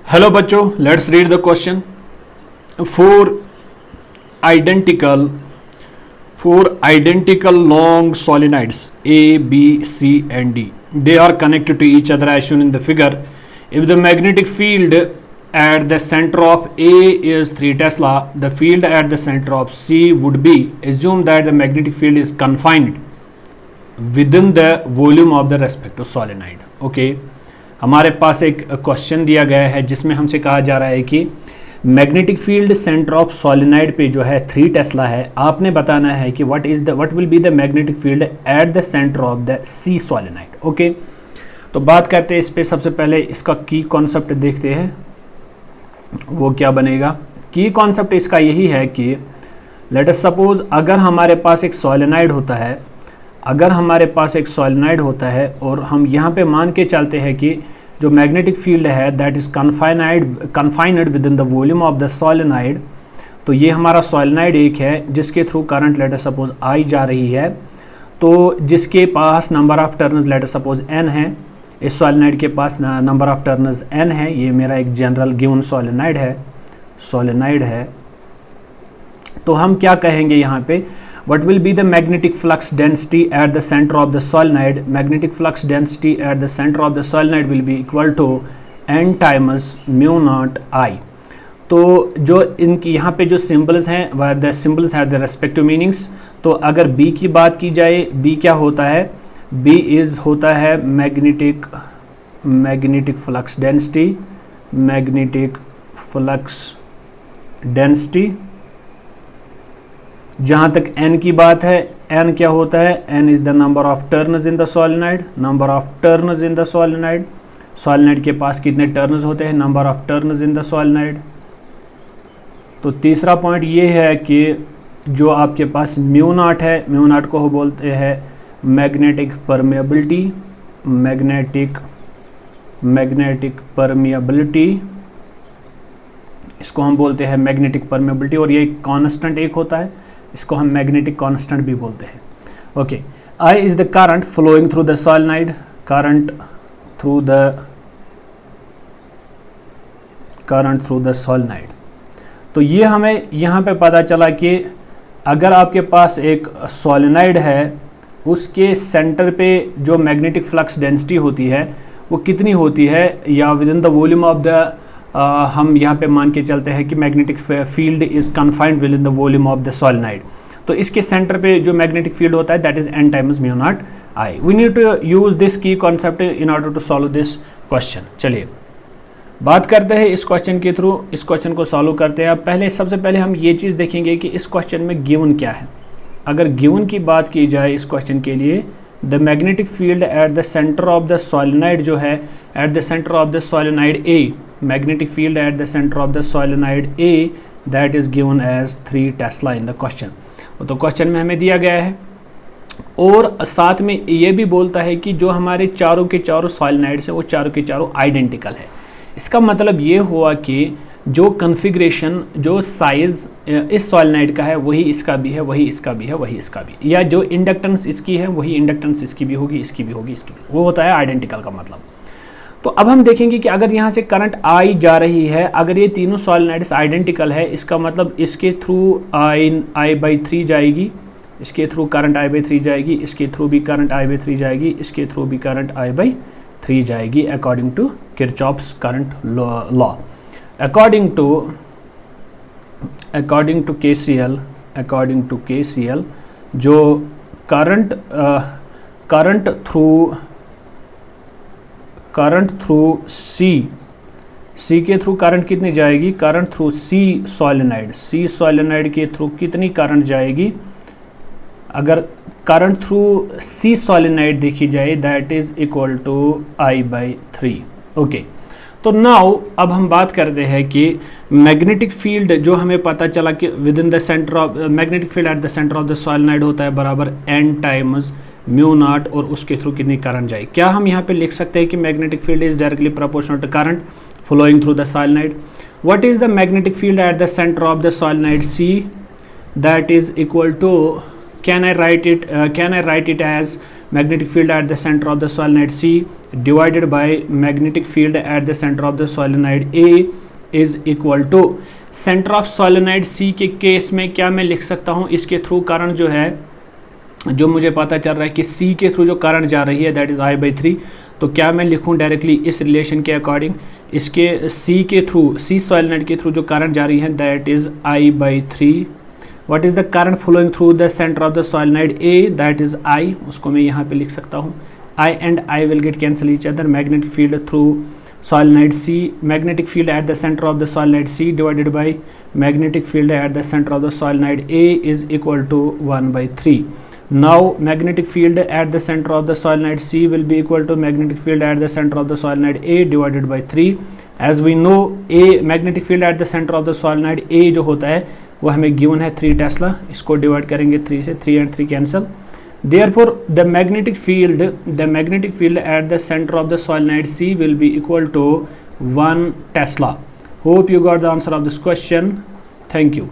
Hello बच्चों, let's read the question. Four identical long solenoids A, B, C and D. They are connected to each other as shown in the figure. If the magnetic field at the center of A is 3 Tesla, the field at the center of C would be. Assume that the magnetic field is confined within the volume of the respective solenoid. Okay, हमारे पास एक question दिया गया है जिसमें हमसे कहा जा रहा है कि magnetic field centre of solenoid पे जो है 3 टेस्ला है। आपने बताना है कि what will be the magnetic field at the centre of the C solenoid. Okay, तो बात करते हैं इस पे। सबसे पहले इसका की कॉन्सेप्ट देखते हैं, वो क्या बनेगा। की कॉन्सेप्ट इसका यही है कि लेट अस सपोज अगर हमारे पास एक सोलेनाइड होता है और हम यहाँ पे मान के चलते हैं कि जो मैग्नेटिक फील्ड है that is confined within the volume of the solenoid. तो ये हमारा सोलेनाइड एक है जिसके through current let us suppose I जा रही है, तो जिसके पास number of turns let us suppose n है। इस सोलेनाइड के पास नंबर ऑफ टर्न्स n है। ये मेरा एक जनरल गिवन सोलेनाइड है। तो हम क्या कहेंगे यहाँ पे, what will be the magnetic flux density at the center of the solenoid? Magnetic flux density at the center of the solenoid will be equal to n times mu naught I. तो जो इनकी यहाँ पे जो symbols हैं where the symbols have the respective meanings। तो अगर B की बात की जाए, B क्या होता है, B होता है magnetic flux density। जहाँ तक n की बात है, n क्या होता है, n is the number of turns in the solenoid. Solenoid के पास कितने टर्न्स होते हैं, number of turns in the solenoid. तो तीसरा पॉइंट ये है कि जो आपके पास म्यू नॉट है, म्यू नॉट को बोलते हैं मैग्नेटिक परमिएबिलिटी, इसको हम बोलते हैं मैग्नेटिक परमिएबिलिटी। और ये कांस्टेंट एक होता है, इसको हम मैग्नेटिक कांस्टेंट भी बोलते हैं। Okay, I is the current flowing through the solenoid, current through the solenoid. तो ये हमें यहाँ पे पता चला कि अगर आपके पास एक सोलेनाइड है, उसके सेंटर पे जो मैग्नेटिक फ्लक्स डेंसिटी होती है वो कितनी होती है, या within the volume of the हम यहाँ पे मान के चलते हैं कि magnetic field is confined within the volume of the solenoid. तो इसके सेंटर पे जो मैग्नेटिक फील्ड होता है that is n times mu naught I। We need to use this key concept in order to solve this question. चलिए बात करते हैं इस क्वेश्चन के थ्रू, इस क्वेश्चन को सॉल्व करते हैं। अब सबसे पहले हम ये चीज़ देखेंगे कि इस क्वेश्चन में गिवन क्या है। अगर गिवन की बात की जाए इस क्वेश्चन के लिए, the magnetic field at the centre of the solenoid जो है, eight the centre of the solenoid A, magnetic field at the center of the solenoid A that is given as 3 Tesla in the question। तो question में हमें दिया गया है और साथ में ये भी बोलता है कि जो हमारे चारों के चारों सोलेनाइड्स हैं वो चारों के चारों आइडेंटिकल है। इसका मतलब ये हुआ कि जो कन्फिग्रेशन, जो साइज इस सोलेनाइड का है वही इसका भी है, वही इसका भी है, वही इसका भी, या जो इंडक्टेंस इसकी है वही इंडक्टेंस इसकी भी होगी, इसकी भी होगी, इसकी भी। वो होता है आइडेंटिकल का मतलब। तो अब हम देखेंगे कि अगर यहाँ से करंट आई जा रही है, अगर ये तीनों सोलेनाइड्स आइडेंटिकल है, इसका मतलब इसके थ्रू I/3 जाएगी, इसके थ्रू करंट I/3 जाएगी, इसके थ्रू भी करंट I/3 जाएगी, इसके थ्रू भी करंट I/3 जाएगी according to Kirchhoff's current law. According to KCL जो करंट थ्रू सी के थ्रू करंट कितनी जाएगी, करंट थ्रू सी सोलेनाइड के थ्रू कितनी करंट जाएगी। अगर करंट थ्रू सी सोलेनाइड देखी जाए that is equal to I/3। Okay, तो नाउ अब हम बात करते हैं कि मैग्नेटिक फील्ड जो हमें पता चला कि with in the centre of magnetic field at the centre of the solenoid होता है बराबर n टाइम्स म्यू नॉट, और उसके थ्रू कितनी करंट जाए। क्या हम यहाँ पे लिख सकते हैं कि magnetic field is directly proportional to current flowing through the solenoid. What is the magnetic field at the centre of the solenoid C, that is equal to, can I write it as magnetic field at the center of the solenoid C divided by magnetic field at the center of the solenoid A is equal to, center of solenoid C के case में क्या मैं लिख सकता हूँ, इसके through current जो है, जो मुझे पता चल रहा है कि C के थ्रू जो करंट जा रही है दैट इज़ I/3, तो क्या मैं लिखूँ डायरेक्टली इस रिलेशन के अकॉर्डिंग, इसके C के थ्रू, C सॉलिनॉइड के थ्रू जो करंट जा रही है that is I/3। What is the current flowing through the centre of the solenoid A, that is I, उसको मैं यहाँ पे लिख सकता हूँ। I and I will get cancel each other, magnetic field through solenoid C, magnetic field at the center of the solenoid C divided by magnetic field at the center of the solenoid A is equal to 1/3. Now magnetic field at the center of the solenoid C will be equal to magnetic field at the center of the solenoid A divided by 3. As we know, A magnetic field at the center of the solenoid A जो होता है वो हमें given है 3 Tesla, इसको divide करेंगे 3 से, 3 and 3 cancel. Therefore the magnetic field at the center of the solenoid C will be equal to 1 Tesla. Hope you got the answer of this question. Thank you.